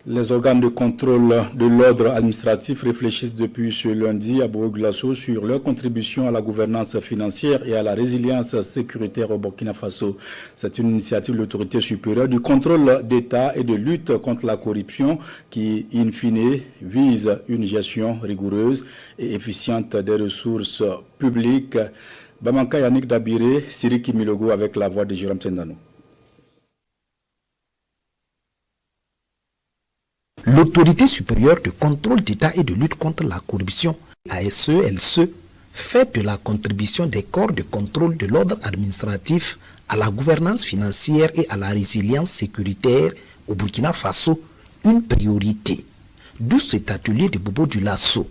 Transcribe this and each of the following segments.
Les organes de contrôle de l'ordre administratif réfléchissent depuis ce lundi à Bourg-Glasso sur leur contribution à la gouvernance financière et à la résilience sécuritaire au Burkina Faso. C'est une initiative de l'autorité supérieure du contrôle d'État et de lutte contre la corruption qui, in fine, vise une gestion rigoureuse et efficiente des ressources publiques. Bamanka Yannick Dabiré, Siriki Milogo avec la voix de Jérôme Tendano. L'autorité supérieure de contrôle d'État et de lutte contre la corruption, ASE-LCE, fait de la contribution des corps de contrôle de l'ordre administratif à la gouvernance financière et à la résilience sécuritaire au Burkina Faso une priorité. D'où cet atelier de Bobo Dioulasso.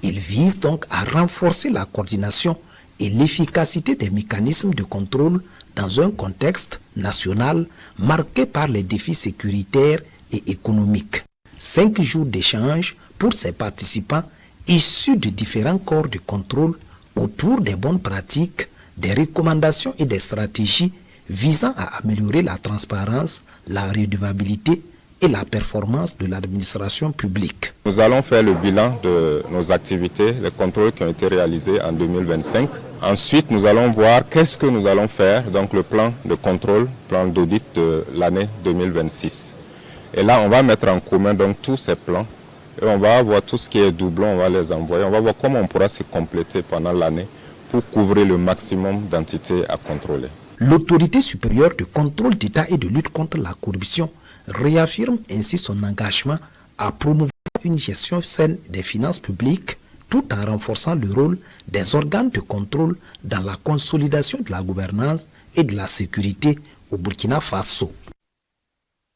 Il vise donc à renforcer la coordination et l'efficacité des mécanismes de contrôle dans un contexte national marqué par les défis sécuritaires et économiques. 5 jours d'échange pour ces participants issus de différents corps de contrôle autour des bonnes pratiques, des recommandations et des stratégies visant à améliorer la transparence, la redevabilité et la performance de l'administration publique. Nous allons faire le bilan de nos activités, les contrôles qui ont été réalisés en 2025. Ensuite, nous allons voir qu'est-ce que nous allons faire, donc le plan de contrôle, plan d'audit de l'année 2026. Et là, on va mettre en commun donc tous ces plans et on va voir tout ce qui est doublon, on va les envoyer. On va voir comment on pourra se compléter pendant l'année pour couvrir le maximum d'entités à contrôler. L'autorité supérieure de contrôle d'État et de lutte contre la corruption réaffirme ainsi son engagement à promouvoir une gestion saine des finances publiques tout en renforçant le rôle des organes de contrôle dans la consolidation de la gouvernance et de la sécurité au Burkina Faso.